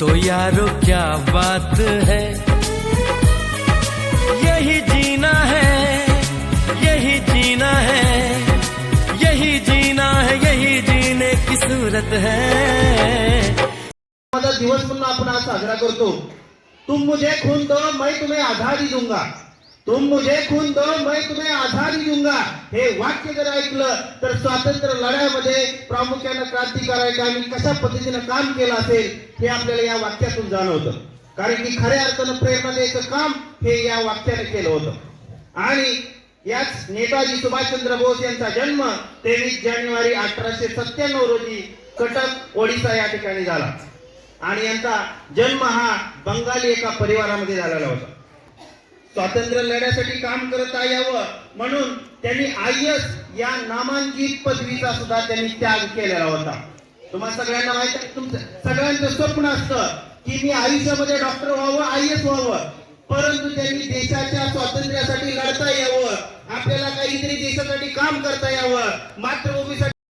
तो यारो क्या बात है, यही जीना है, यही जीना है, यही जीना है, यही जीने की सूरत है। माझा दिवस म्हणून आपण आज साजरा करतो। तुम मुझे खून दो मैं तुम्हें आझादी दूंगा, तुम मुझे खून दो मैं तुम्हें आझादी दूंगा, हे वाक्य जर ऐकलं तर स्वातंत्र्य लढ्यामध्ये प्रामुख्याने क्रांतिकारकांनी कशा पद्धतीने काम केलं असेल हे आपल्याला या वाक्यातून जाणवतं। कारण की खऱ्या अर्थानं प्रेरणा द्यायचं काम हे या वाक्याने केलं होतं। आणि याच नेताजी सुभाषचंद्र बोस यांचा जन्म 23 जानेवारी 1897 रोजी कटक ओडिसा या ठिकाणी झाला आणि यांचा जन्म हा बंगाली एका परिवारामध्ये झालेला होता। स्वातंत्र्य लढ्यासाठी काम करता यावं म्हणून त्यांनी IAS या नामांकित पदवीचा सुद्धा त्यांनी त्याग केलेला होता। तुम्हाला सगळ्यांना माहिती आहे, तुमचं सगळ्यांचं स्वप्न असतं की मी आयुष्यामध्ये डॉक्टर व्हावं, IAS व्हावं, परंतु त्यांनी देशाच्या स्वातंत्र्यासाठी लढता यावं, आपल्याला काहीतरी देशासाठी काम करता यावं, मातृभूमीसाठी